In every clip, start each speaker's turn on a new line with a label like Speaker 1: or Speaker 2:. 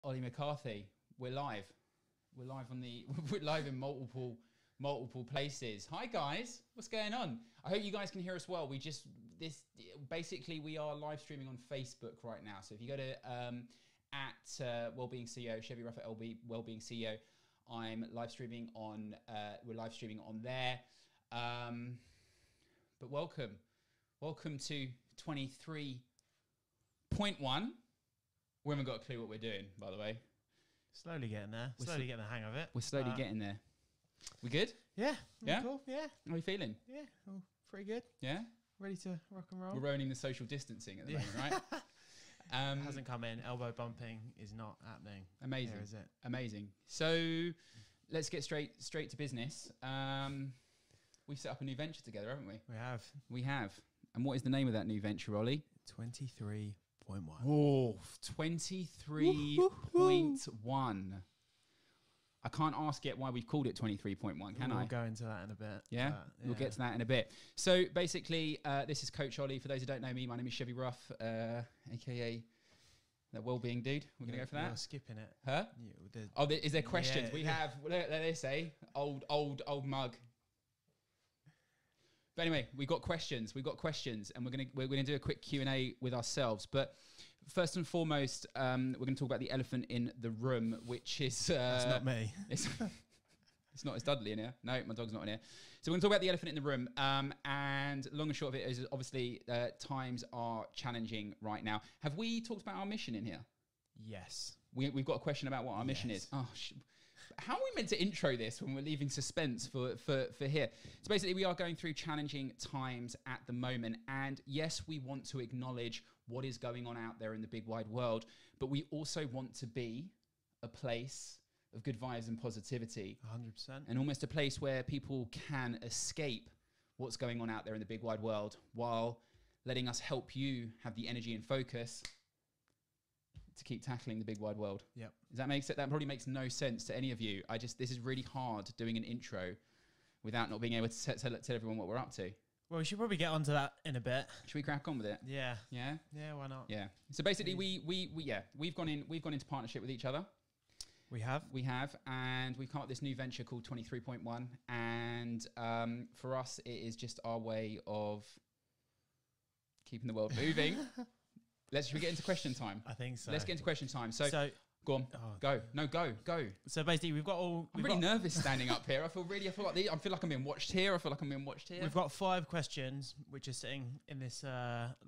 Speaker 1: Ollie McCarthy. We're live. We're live on the. We're live in multiple places. Hi guys, what's going on? I hope you guys can hear us well. Basically we are live streaming on Facebook right now. So if you go to at Wellbeing CEO, Chevy Raphael Wellbeing CEO, I'm live streaming on. We're live streaming on there. But welcome to 23.1. We haven't got a clue what we're doing, by the way.
Speaker 2: Slowly getting there. Slowly getting the hang of it.
Speaker 1: We're slowly getting there. We good?
Speaker 2: Yeah.
Speaker 1: Yeah?
Speaker 2: Cool. Yeah.
Speaker 1: How are you feeling?
Speaker 2: Yeah. Oh, pretty good.
Speaker 1: Yeah?
Speaker 2: Ready to rock and roll.
Speaker 1: We're owning the social distancing at the moment, right?
Speaker 2: It hasn't come in. Elbow bumping is not happening.
Speaker 1: Amazing.
Speaker 2: Here is it.
Speaker 1: Amazing. So let's get straight to business. We've set up a new venture together, haven't we?
Speaker 2: We have.
Speaker 1: And what is the name of that new venture, Ollie?
Speaker 2: 23.1.
Speaker 1: Oh, 23.1. I can't ask yet why we've called it 23.1, can I?
Speaker 2: We'll go into that in a bit.
Speaker 1: Yeah? We'll get to that in a bit. So basically, this is Coach Ollie. For those who don't know me, my name is Chevy Ruff, a.k.a. the Wellbeing dude. We're going to go for that?
Speaker 2: You're skipping it.
Speaker 1: Huh? Is there questions? We have, let they say, old mug. But anyway, we've got questions, and we're gonna do a quick Q&A with ourselves. But first and foremost, we're gonna talk about the elephant in the room, which is
Speaker 2: that's not me.
Speaker 1: It's not. It's Dudley in here. No, my dog's not in here. So we're gonna talk about the elephant in the room. And long and short of it is obviously times are challenging right now. Have we talked about our mission in here?
Speaker 2: Yes.
Speaker 1: We've got a question about what our mission is. Oh, how are we meant to intro this when we're leaving suspense for here? So basically, we are going through challenging times at the moment. And yes, we want to acknowledge what is going on out there in the big wide world, but we also want to be a place of good vibes and positivity.
Speaker 2: 100%.
Speaker 1: And almost a place where people can escape what's going on out there in the big wide world while letting us help you have the energy and focus to keep tackling the big wide world.
Speaker 2: Yep.
Speaker 1: Does that make sense? That probably makes no sense to any of you. This is really hard doing an intro without not being able to tell everyone what we're up to.
Speaker 2: Well, we should probably get onto that in a bit.
Speaker 1: Should we crack on with it?
Speaker 2: Yeah.
Speaker 1: Yeah?
Speaker 2: Yeah, why not?
Speaker 1: Yeah. So basically we've gone into partnership with each other. We have, and we've come up with this new venture called 23.1. And for us, it is just our way of keeping the world moving. Should we get into question time?
Speaker 2: I think so.
Speaker 1: Let's get into question time. So go on.
Speaker 2: Oh.
Speaker 1: Go. No, go.
Speaker 2: So basically, I'm
Speaker 1: really nervous standing up here. I feel like I'm being watched here.
Speaker 2: We've got 5 questions, which are sitting in this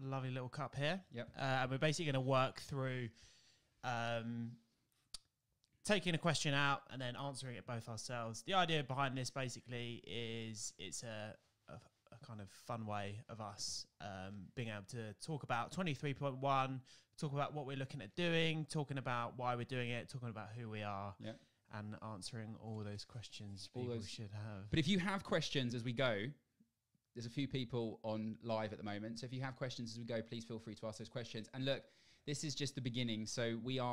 Speaker 2: lovely little cup here.
Speaker 1: Yep.
Speaker 2: And we're basically going to work through taking a question out and then answering it both ourselves. The idea behind this basically is it's a kind of fun way of us being able to talk about 23.1, talk about what we're looking at doing, talking about why we're doing it, talking about who we are, and answering all those questions people should have.
Speaker 1: But if you have questions as we go, there's a few people on live at the moment. So if you have questions as we go, please feel free to ask those questions. And look, this is just the beginning. So we're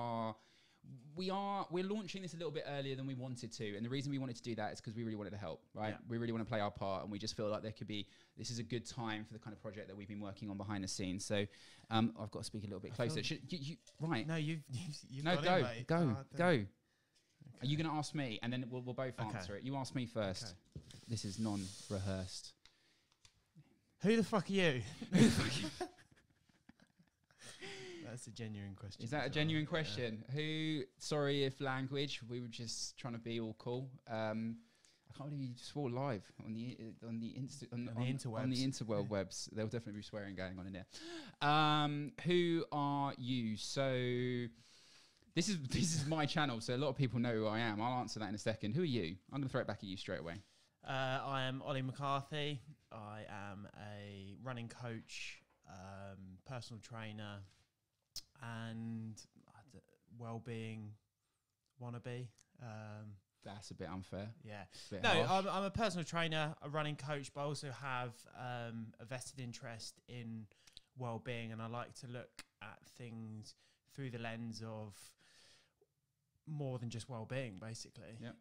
Speaker 1: launching this a little bit earlier than we wanted to, and the reason we wanted to do that is because we really wanted to help, right? Yeah. We really want to play our part, and we just feel like this is a good time for the kind of project that we've been working on behind the scenes. So I've got to speak a little bit closer. Right?
Speaker 2: No, you've
Speaker 1: no,
Speaker 2: got
Speaker 1: go,
Speaker 2: it, mate.
Speaker 1: go.
Speaker 2: Okay.
Speaker 1: Are you going to ask me, and then we'll both answer it? You ask me first. Okay. This is non-rehearsed.
Speaker 2: Who the fuck are you? That's a genuine question.
Speaker 1: Is that a genuine question? Yeah. Sorry if language, we were just trying to be all cool. I can't believe you swore live on the interweb webs. There'll definitely be swearing going on in there. Who are you? So this is my channel, so a lot of people know who I am. I'll answer that in a second. Who are you? I'm going to throw it back at you straight away.
Speaker 2: I am Ollie McCarthy. I am a running coach, personal trainer, and Wellbeing wannabe.
Speaker 1: That's a bit unfair.
Speaker 2: Yeah.
Speaker 1: I'm
Speaker 2: a personal trainer, a running coach, but I also have a vested interest in Wellbeing, and I like to look at things through the lens of more than just well-being, basically.
Speaker 1: Yep.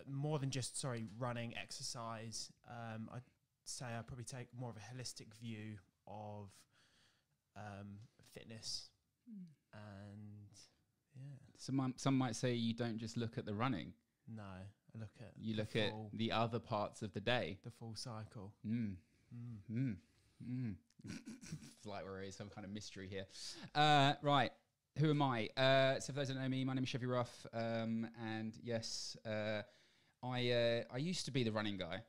Speaker 2: More than just, running, exercise. I'd say I probably take more of a holistic view of fitness and Yeah.
Speaker 1: Some might say you don't just look at the running.
Speaker 2: No, I look at
Speaker 1: You look at the other parts of the day.
Speaker 2: the full cycle.
Speaker 1: It's like we're in some kind of mystery here. Right. Who am I? So for those that don't know me, my name is Chevy Ruff. And yes, I used to be the running guy.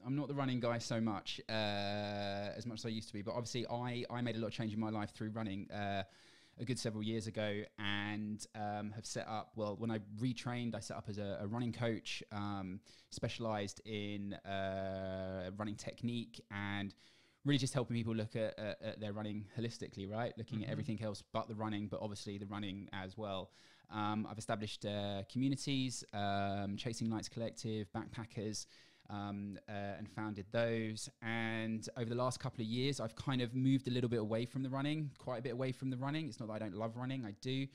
Speaker 1: I'm not the running guy so much, as much as I used to be. But obviously, I made a lot of change in my life through running a good several years ago, and have set up, well, when I retrained, I set up as a running coach, specialized in running technique and really just helping people look at their running holistically, right? Looking at everything else but the running, but obviously the running as well. I've established communities, Chasing Lights Collective, Backpackers, and founded those. And over the last couple of years, I've kind of moved a little bit away from the running, quite a bit away from the running. It's not that I don't love running, I do.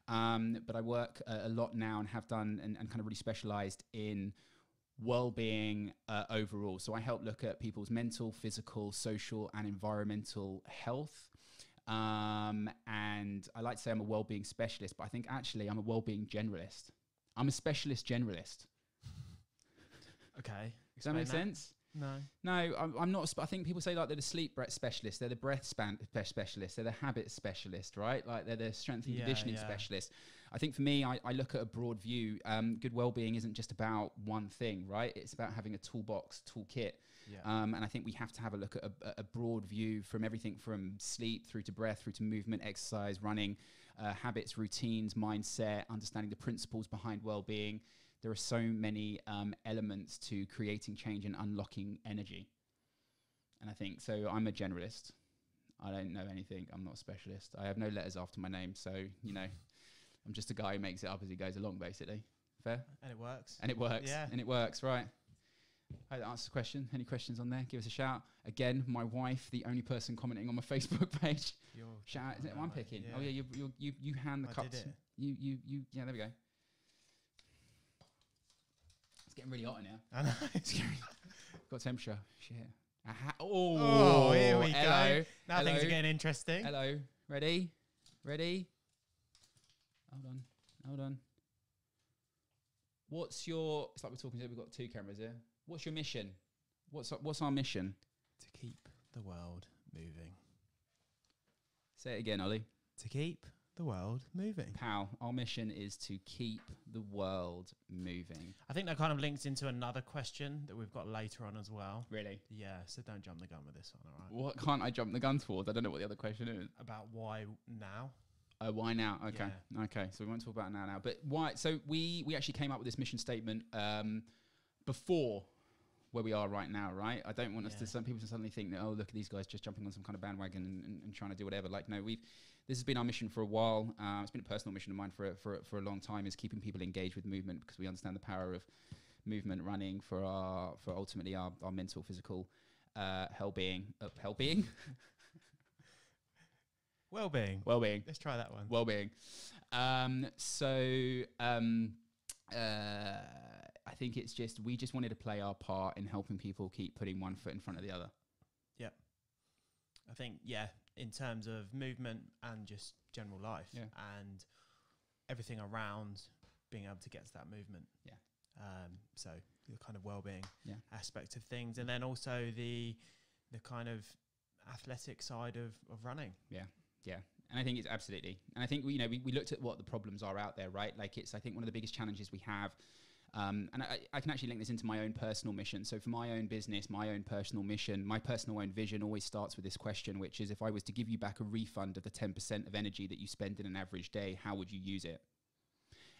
Speaker 1: But I work a lot now and have done and kind of really specialized in well-being overall. So I help look at people's mental, physical, social, and environmental health. And I like to say I'm a well-being specialist, but I think actually I'm a well-being generalist. I'm a specialist generalist.
Speaker 2: Okay.
Speaker 1: Does that make sense? No, I'm not. I think people say like they're the sleep specialist, they're the breath specialist, they're the habit specialist, right? Like they're the strength and conditioning specialist. I think for me, I look at a broad view. Good well-being isn't just about one thing, right? It's about having a toolkit. Yeah. And I think we have to have a look at a broad view from everything from sleep through to breath, through to movement, exercise, running, habits, routines, mindset, understanding the principles behind well-being. There are so many elements to creating change and unlocking energy. And I think, so I'm a generalist. I don't know anything. I'm not a specialist. I have no letters after my name. So, you know, I'm just a guy who makes it up as he goes along, basically. Fair?
Speaker 2: And it works.
Speaker 1: And it works. Yeah. And it works, right. I answer the question. Any questions on there? Give us a shout. Again, my wife, the only person commenting on my Facebook page. Shout out. Is it I'm picking? Yeah. Oh yeah, you hand the cups. Did it. You yeah, there we go. It's getting really hot in here.
Speaker 2: I know. It's
Speaker 1: got temperature. Shit.
Speaker 2: Oh, here we
Speaker 1: hello.
Speaker 2: Go. Now things are getting interesting.
Speaker 1: Hello. Ready? Hold on. What's your... It's like we're talking to... We've got two cameras here. What's your mission? What's our mission?
Speaker 2: To keep the world moving.
Speaker 1: Say it again, Ollie.
Speaker 2: To keep the world moving.
Speaker 1: Pal, our mission is to keep the world moving.
Speaker 2: I think that kind of links into another question that we've got later on as well.
Speaker 1: Really?
Speaker 2: Yeah, so don't jump the gun with this one, all right?
Speaker 1: What can't I jump the gun towards? I don't know what the other question is.
Speaker 2: About why now?
Speaker 1: Oh, why now? Okay. Yeah. Okay, so we won't talk about now. But why? So we actually came up with this mission statement before where we are right now, right? I don't want us to... Some people suddenly think that, oh, look at these guys just jumping on some kind of bandwagon and trying to do whatever. Like, no, this has been our mission for a while. It's been a personal mission of mine for a long time, is keeping people engaged with movement, because we understand the power of movement, running for ultimately our mental, physical well-being. Well-being.
Speaker 2: Let's try that one.
Speaker 1: Well-being. I think it's just, we just wanted to play our part in helping people keep putting one foot in front of the other.
Speaker 2: Yeah. I think, in terms of movement and just general life and everything around being able to get to that movement. Yeah. So the kind of well-being aspect of things. And then also the kind of athletic side of running. Yeah.
Speaker 1: Yeah. And I think it's absolutely. And I think, we looked at what the problems are out there, right? Like I think one of the biggest challenges we have, and I can actually link this into my own personal mission. So for my own business, my own personal mission, my personal own vision always starts with this question, which is, if I was to give you back a refund of the 10% of energy that you spend in an average day, how would you use it?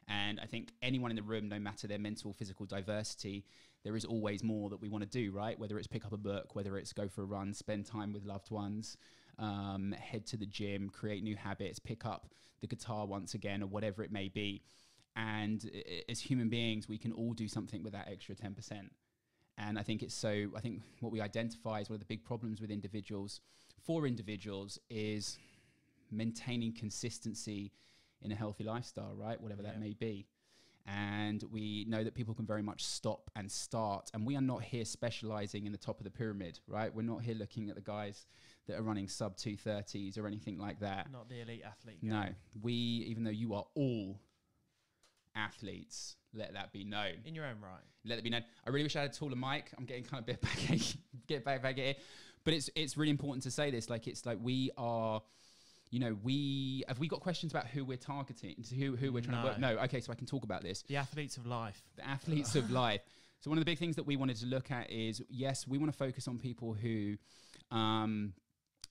Speaker 1: And I think anyone in the room, no matter their mental, physical diversity, there is always more that we want to do, right? Whether it's pick up a book, whether it's go for a run, spend time with loved ones, head to the gym, create new habits, pick up the guitar once again, or whatever it may be. And as human beings, we can all do something with that extra 10%. And I think what we identify as one of the big problems with individuals is maintaining consistency in a healthy lifestyle, right? Whatever that may be. And we know that people can very much stop and start. And we are not here specializing in the top of the pyramid, right? We're not here looking at the guys that are running sub 230s or anything like that.
Speaker 2: Not the elite athlete.
Speaker 1: No, even though you are all athletes. Let that be known.
Speaker 2: In your own right.
Speaker 1: Let it be known. I really wish I had a taller mic. I'm getting kind of a bit back at it. But it's really important to say this. Like, it's like we are, you know, have we got questions about who we're targeting, who we're trying to work? No. Okay, so I can talk about this.
Speaker 2: The athletes of life.
Speaker 1: The athletes of life. So one of the big things that we wanted to look at is, yes, we want to focus on people who,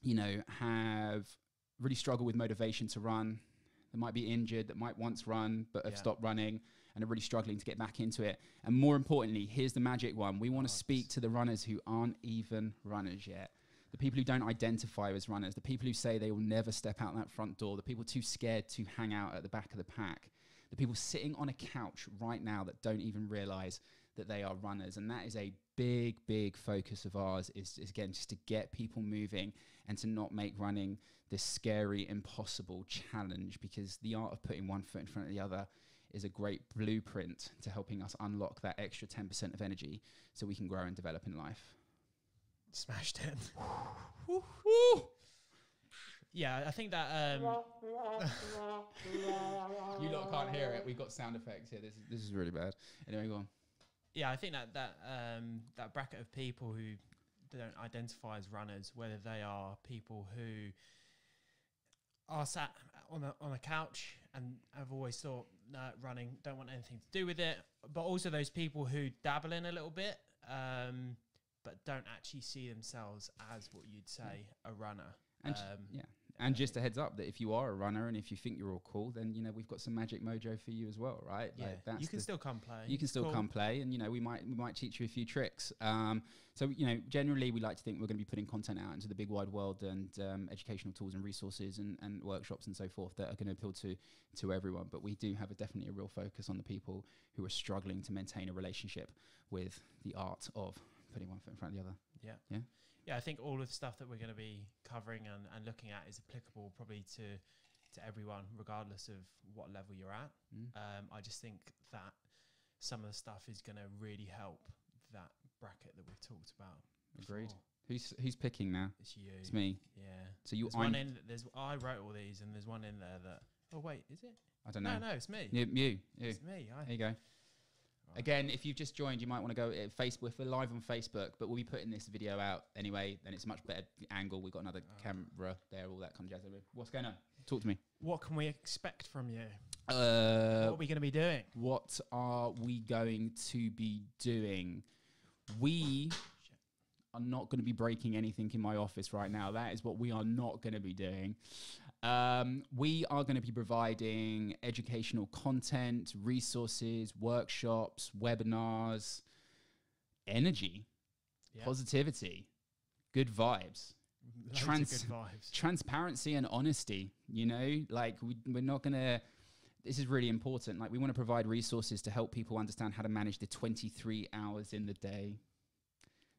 Speaker 1: you know, have really struggled with motivation to run. That might be injured, that might once run, but have stopped running and are really struggling to get back into it. And more importantly, here's the magic one. We want to speak to the runners who aren't even runners yet. The people who don't identify as runners, the people who say they will never step out that front door, the people too scared to hang out at the back of the pack, the people sitting on a couch right now that don't even realize that they are runners. And that is a big, big focus of ours, is again, just to get people moving and to not make running this scary, impossible challenge, because the art of putting one foot in front of the other is a great blueprint to helping us unlock that extra 10% of energy so we can grow and develop in life.
Speaker 2: Smashed it. Yeah, I think that...
Speaker 1: You lot can't hear it. We've got sound effects here. This is really bad. Anyway, go on.
Speaker 2: Yeah, I think that bracket of people who don't identify as runners, whether they are people who are sat on a couch and have always thought, no, running, don't want anything to do with it, but also those people who dabble in a little bit, but don't actually see themselves as what you'd say a runner.
Speaker 1: And and just a heads up that if you are a runner and if you think you're all cool, then, you know, we've got some magic mojo for you as well, right?
Speaker 2: Yeah,
Speaker 1: like
Speaker 2: you can still come play.
Speaker 1: You can still come play, and, you know, we might teach you a few tricks. So, you know, generally we like to think we're going to be putting content out into the big wide world, and educational tools and resources and workshops and so forth that are going to appeal to everyone. But we do have definitely a real focus on the people who are struggling to maintain a relationship with the art of putting one foot in front of the other.
Speaker 2: Yeah.
Speaker 1: Yeah.
Speaker 2: Yeah, I think all of the stuff that we're going to be covering and looking at is applicable probably to everyone, regardless of what level you're at. I just think that some of the stuff is going to really help that bracket that we've talked about.
Speaker 1: Agreed.
Speaker 2: Before.
Speaker 1: Who's picking now?
Speaker 2: It's you.
Speaker 1: It's me.
Speaker 2: Yeah.
Speaker 1: So you.
Speaker 2: I wrote all these, and there's one in there that. Oh wait, is it?
Speaker 1: I don't know.
Speaker 2: No, it's me.
Speaker 1: You.
Speaker 2: It's me.
Speaker 1: There you go. Right. Again, if you've just joined, you might want to go Facebook. We're live on Facebook, but we'll be putting this video out anyway. Then it's a much better angle. We've got another camera there, all that kind of jazz. What's going on? Talk to me.
Speaker 2: What can we expect from you? What
Speaker 1: are
Speaker 2: we going to be doing?
Speaker 1: What are we going to be doing? We are not going to be breaking anything in my office right now. That is what we are not going to be doing. We are going to be providing educational content, resources, workshops, webinars, energy, positivity, good vibes,
Speaker 2: good vibes,
Speaker 1: transparency and honesty. You know, like we're not going to, this is really important. Like, we want to provide resources to help people understand how to manage the 23 hours in the day,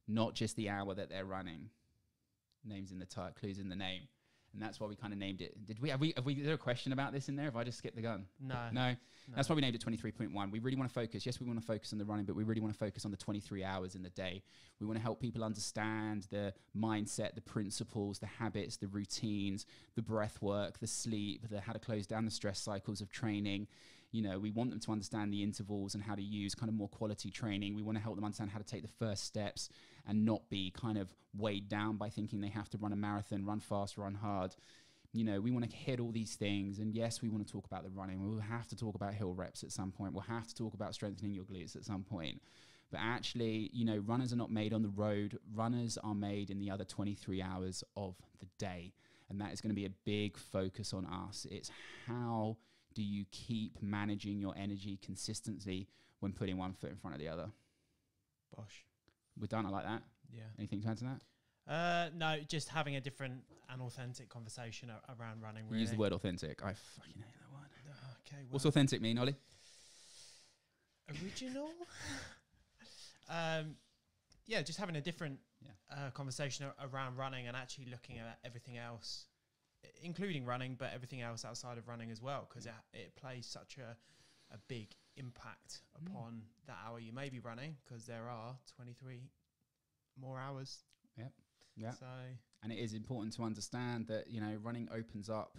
Speaker 1: not just the hour that they're running. Names in the title, clues in the name. And that's why we kind of named it. Is there a question about this in there? Have I just skipped the gun? No. That's why we named it 23.1. We really want to focus. Yes, we want to focus on the running, but we really want to focus on the 23 hours in the day. We want to help people understand the mindset, the principles, the habits, the routines, the breath work, the sleep, how to close down the stress cycles of training. You know, we want them to understand the intervals and how to use kind of more quality training. We want to help them understand how to take the first steps and not be kind of weighed down by thinking they have to run a marathon, run fast, run hard. You know, we want to hit all these things. And yes, we want to talk about the running. We'll have to talk about hill reps at some point. We'll have to talk about strengthening your glutes at some point. But actually, you know, runners are not made on the road. Runners are made in the other 23 hours of the day. And that is going to be a big focus on us. It's how do you keep managing your energy consistently when putting one foot in front of the other?
Speaker 2: Bosh.
Speaker 1: We're done. I like that.
Speaker 2: Yeah.
Speaker 1: Anything to add to that?
Speaker 2: No, just having a different and authentic conversation around running. Really.
Speaker 1: Use the word authentic. I fucking hate that word.
Speaker 2: Okay. Well,
Speaker 1: what's authentic mean, Ollie?
Speaker 2: Original. Yeah, just having a different conversation around running and actually looking at everything else, including running, but everything else outside of running as well, because it plays such a big impact upon that hour you may be running, because there are 23 more hours.
Speaker 1: Yep. Yeah.
Speaker 2: So,
Speaker 1: and it is important to understand that, you know, running opens up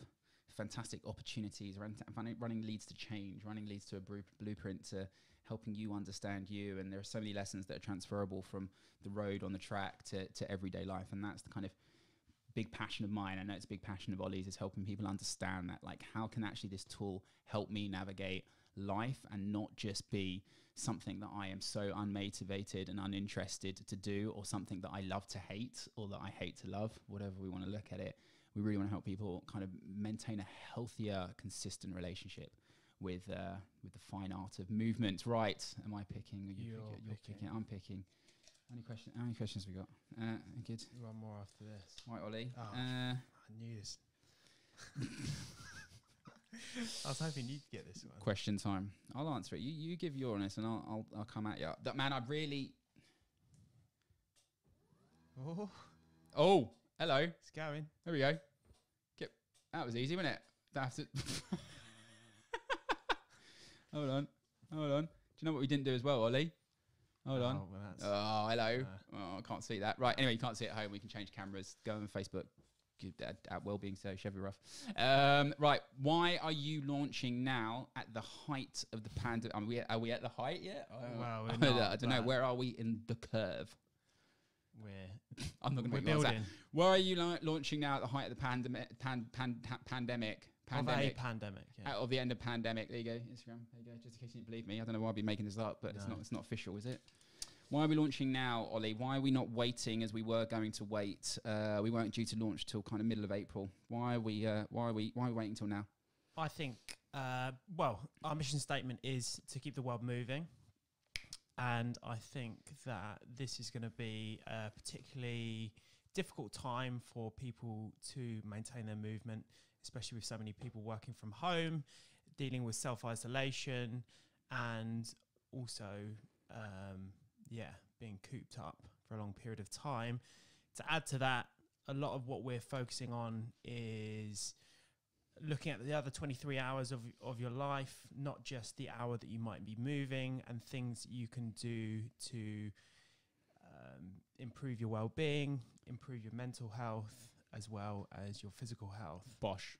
Speaker 1: fantastic opportunities. Running leads to change. Running leads to a blueprint to helping you understand you. And there are so many lessons that are transferable from the road on the track to everyday life. And that's the kind of big passion of mine. I know it's a big passion of Ollie's, is helping people understand that, like, how can actually this tool help me navigate life and not just be something that I am so unmotivated and uninterested to do, or something that I love to hate, or that I hate to love, whatever we want to look at it. We really want to help people kind of maintain a healthier, consistent relationship with the fine art of movement. Right? Am I picking? You're picking. I'm picking. How many questions have we got? Good.
Speaker 2: One more after this.
Speaker 1: Right, Ollie.
Speaker 2: I knew this. I was hoping you'd get this one.
Speaker 1: Question time. I'll answer it. You give your honest, and I'll come at you. That man, I really. Oh, hello.
Speaker 2: It's going.
Speaker 1: There we go. That was easy, wasn't it? Don't have to. Hold on. Do you know what we didn't do as well, Ollie? Hold on.
Speaker 2: Well,
Speaker 1: hello. I can't see that. Right. Anyway, you can't see it at home. We can change cameras. Go on Facebook. At Wellbeing, so Chevy rough. Right. Why are you launching now at the height of the pandemic? Are we at the height yet?
Speaker 2: Well, we're not,
Speaker 1: I don't know. Where are we in the curve? I'm not going to
Speaker 2: building.
Speaker 1: That. Where are you launching now at the height of the pandemic? Pandemic.
Speaker 2: Yeah.
Speaker 1: Out of the end of pandemic. There you go. Instagram. There you go. Just in case you didn't believe me. I don't know why I'd be making this up, but it's not official, is it? Why are we launching now, Ollie? Why are we not waiting as we were going to wait? We weren't due to launch till kind of middle of April. Why are we waiting till now?
Speaker 2: I think our mission statement is to keep the world moving. And I think that this is going to be a particularly difficult time for people to maintain their movement, especially with so many people working from home, dealing with self-isolation, and also, being cooped up for a long period of time. To add to that, a lot of what we're focusing on is looking at the other 23 hours of your life, not just the hour that you might be moving, and things you can do to improve your well-being, improve your mental health, as well as your physical health.
Speaker 1: Bosh.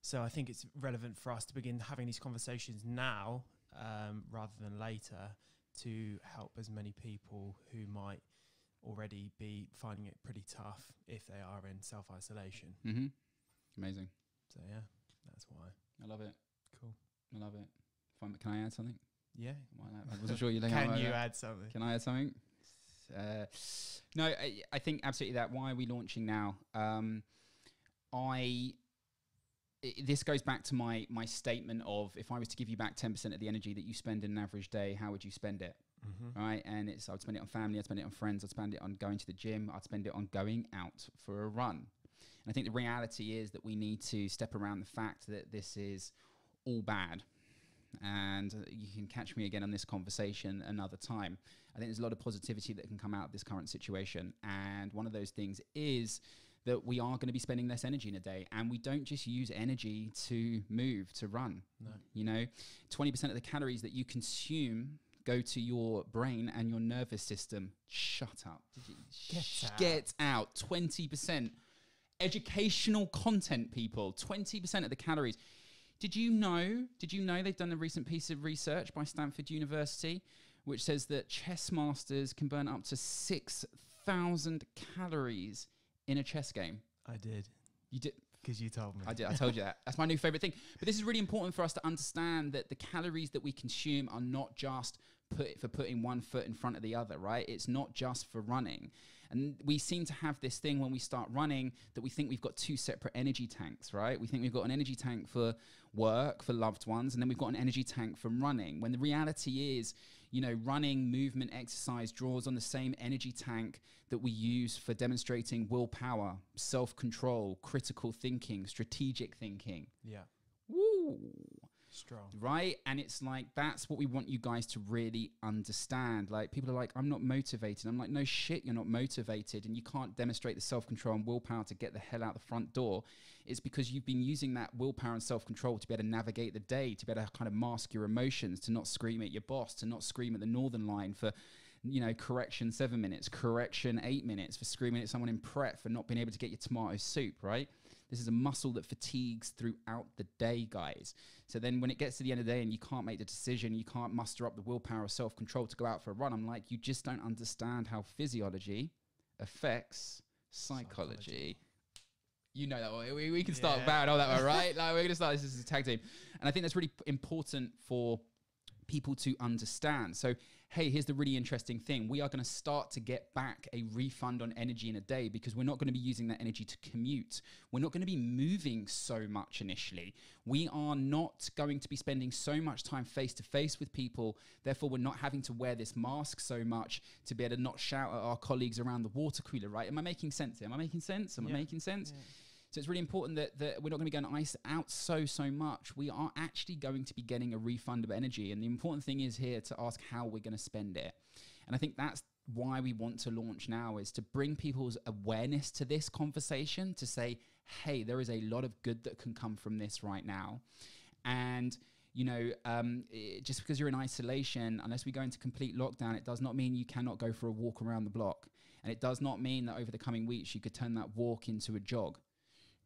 Speaker 2: So I think it's relevant for us to begin having these conversations now, rather than later, to help as many people who might already be finding it pretty tough if they are in self-isolation.
Speaker 1: Mm-hmm. Amazing.
Speaker 2: So yeah, that's why.
Speaker 1: I love it.
Speaker 2: Cool.
Speaker 1: I love it. Can I add something?
Speaker 2: Yeah.
Speaker 1: I wasn't sure you'd
Speaker 2: Can you add something?
Speaker 1: Can I add something? No, I think absolutely that. Why are we launching now? This goes back to my statement of, if I was to give you back 10% of the energy that you spend in an average day, how would you spend it? Mm-hmm. Right? And I would spend it on family, I'd spend it on friends, I'd spend it on going to the gym, I'd spend it on going out for a run. And I think the reality is that we need to step around the fact that this is all bad. And you can catch me again on this conversation another time. I think there's a lot of positivity that can come out of this current situation. And one of those things is that we are going to be spending less energy in a day. And we don't just use energy to move, to run. No. You know, 20% of the calories that you consume go to your brain and your nervous system. Shut up. Get out. 20%. Educational content, people. 20% of the calories. Did you know they've done a recent piece of research by Stanford University which says that chess masters can burn up to 6,000 calories in a chess game?
Speaker 2: I did.
Speaker 1: You did?
Speaker 2: Because you told me.
Speaker 1: I did. I told you that. That's my new favorite thing. But this is really important for us to understand that the calories that we consume are not just for putting one foot in front of the other, right? It's not just for running. And we seem to have this thing when we start running that we think we've got two separate energy tanks, right? We think we've got an energy tank for work, for loved ones, and then we've got an energy tank from running. When the reality is, you know, running, movement, exercise draws on the same energy tank that we use for demonstrating willpower, self-control, critical thinking, strategic thinking.
Speaker 2: Yeah.
Speaker 1: Woo!
Speaker 2: Strong.
Speaker 1: Right? And it's like, that's what we want you guys to really understand. Like, people are like, I'm not motivated. I'm like, no shit, you're not motivated, and you can't demonstrate the self-control and willpower to get the hell out the front door. It's because you've been using that willpower and self-control to be able to navigate the day, to be able to kind of mask your emotions, to not scream at your boss, to not scream at the Northern Line for, you know, correction 7 minutes, correction 8 minutes, for screaming at someone in prep for not being able to get your tomato soup, right? This is a muscle that fatigues throughout the day, guys. So then when it gets to the end of the day and you can't make the decision, you can't muster up the willpower or self-control to go out for a run, I'm like, you just don't understand how physiology affects psychology. You know that one. We can start about all that one, right? Like, we're going to start this as a tag team. And I think that's really important for people to understand. So, hey, here's the really interesting thing. We are going to start to get back a refund on energy in a day because we're not going to be using that energy to commute. We're not going to be moving so much initially. We are not going to be spending so much time face to face with people. Therefore, we're not having to wear this mask so much to be able to not shout at our colleagues around the water cooler, right? Am I making sense? Am I making sense? Am I making sense? Yeah. So it's really important that we're not going to be going ice out so much. We are actually going to be getting a refund of energy. And the important thing is here to ask how we're going to spend it. And I think that's why we want to launch now, is to bring people's awareness to this conversation, to say, hey, there is a lot of good that can come from this right now. And, you know, just because you're in isolation, unless we go into complete lockdown, it does not mean you cannot go for a walk around the block. And it does not mean that over the coming weeks, you could turn that walk into a jog.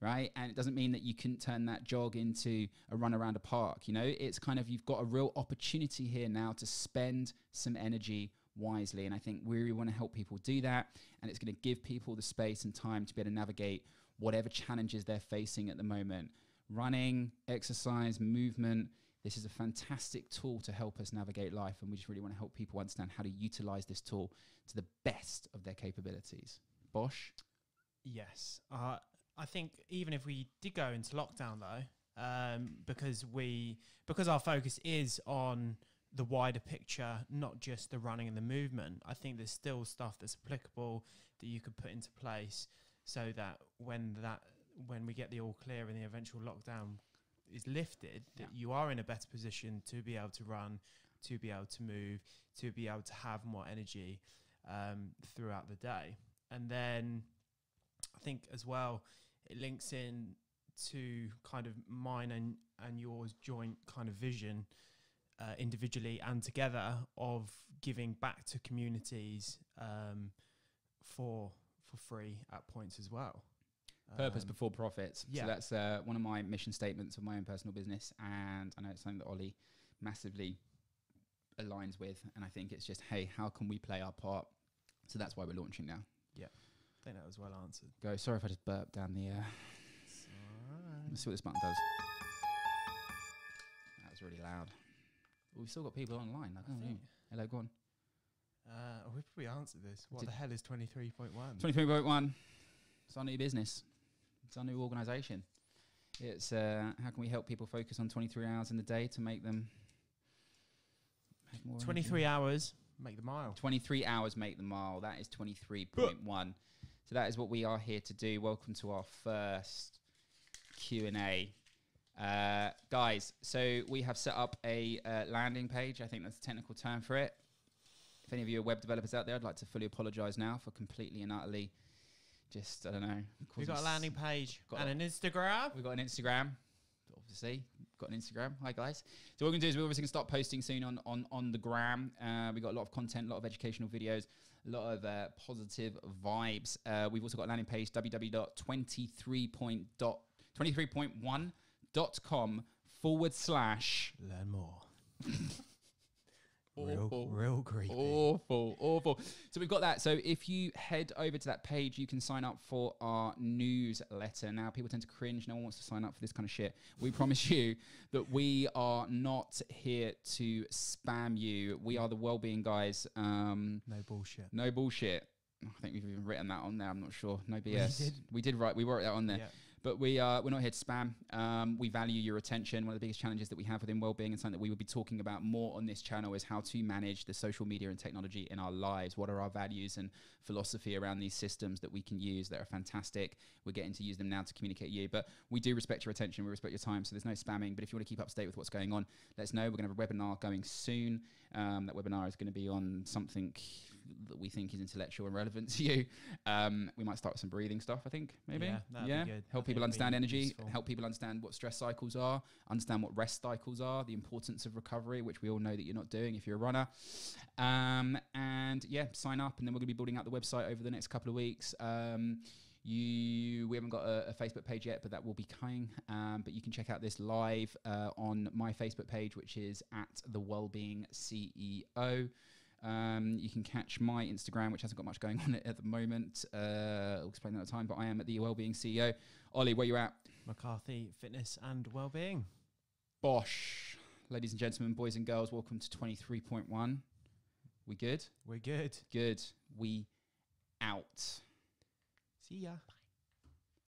Speaker 1: Right? And it doesn't mean that you can turn that jog into a run around a park. You know, it's kind of, you've got a real opportunity here now to spend some energy wisely. And I think we really want to help people do that. And it's going to give people the space and time to be able to navigate whatever challenges they're facing at the moment. Running, exercise, movement. This is a fantastic tool to help us navigate life. And we just really want to help people understand how to utilize this tool to the best of their capabilities. Bosh?
Speaker 2: Yes. I think even if we did go into lockdown though, because our focus is on the wider picture, not just the running and the movement, I think there's still stuff that's applicable that you could put into place so that when we get the all clear and the eventual lockdown is lifted, that you are in a better position to be able to run, to be able to move, to be able to have more energy throughout the day. And then I think as well, it links in to kind of mine and yours joint kind of vision, individually and together, of giving back to communities for free at points as well.
Speaker 1: Purpose before profits.
Speaker 2: Yeah.
Speaker 1: So that's one of my mission statements of my own personal business, and I know it's something that Ollie massively aligns with, and I think it's just, hey, how can we play our part? So that's why we're launching now.
Speaker 2: Yeah. I think that was well answered.
Speaker 1: Go. Sorry if I just burped down the... Let's see what this button does. That was really loud. We've still got people online. Hello, go on.
Speaker 2: We probably answered this. What the hell is 23.1?
Speaker 1: 23.1. It's our new business. It's our new organisation. It's how can we help people focus on 23 hours in the day to make them... Make more
Speaker 2: 23 hours, make the mile.
Speaker 1: 23 hours, make the mile. That is 23.1. So that is what we are here to do. Welcome to our first Q&A. Guys, so we have set up a landing page. I think that's a technical term for it. If any of you are web developers out there, I'd like to fully apologise now for completely and utterly just, I don't know.
Speaker 2: We've got a landing page and an Instagram.
Speaker 1: We've got an Instagram. Obviously, got an Instagram. Hi, guys. So what we're going to do is we're obviously going to start posting soon on the gram. We've got a lot of content, a lot of educational videos, a lot of positive vibes. We've also got a landing page, www.23.1.com/.
Speaker 2: Learn more.
Speaker 1: Awful.
Speaker 2: Real creepy.
Speaker 1: Awful. So we've got that. So if you head over to that page, you can sign up for our newsletter. Now, people tend to cringe. No one wants to sign up for this kind of shit. We promise you that we are not here to spam you. We are the Wellbeing guys.
Speaker 2: No bullshit.
Speaker 1: No bullshit. I think we've even written that on there. I'm not sure. No BS. We did write. We wrote that on there. Yeah. But we're not here to spam. We value your attention. One of the biggest challenges that we have within Wellbeing, and something that we will be talking about more on this channel, is how to manage the social media and technology in our lives. What are our values and philosophy around these systems that we can use that are fantastic? We're getting to use them now to communicate you. But we do respect your attention. We respect your time. So there's no spamming. But if you want to keep up to date with what's going on, let us know. We're going to have a webinar going soon. That webinar is going to be on something that we think is intellectual and relevant to you. We might start with some breathing stuff, I think, maybe.
Speaker 2: Yeah, that'd be good.
Speaker 1: Help people understand energy, useful. Help people understand what stress cycles are, understand what rest cycles are, the importance of recovery, which we all know that you're not doing if you're a runner. And yeah, sign up, and then we're going to be building out the website over the next couple of weeks. We haven't got a Facebook page yet, but that will be coming. But you can check out this live on my Facebook page, which is at the Wellbeing CEO. You can catch my Instagram, which hasn't got much going on it at the moment. I'll explain that at the time, but I am at the Wellbeing CEO. Ollie, where you at?
Speaker 2: McCarthy Fitness and Wellbeing.
Speaker 1: Bosh. Ladies and gentlemen, boys and girls, welcome to 23.1. We good?
Speaker 2: We're good.
Speaker 1: Good. We out.
Speaker 2: See ya.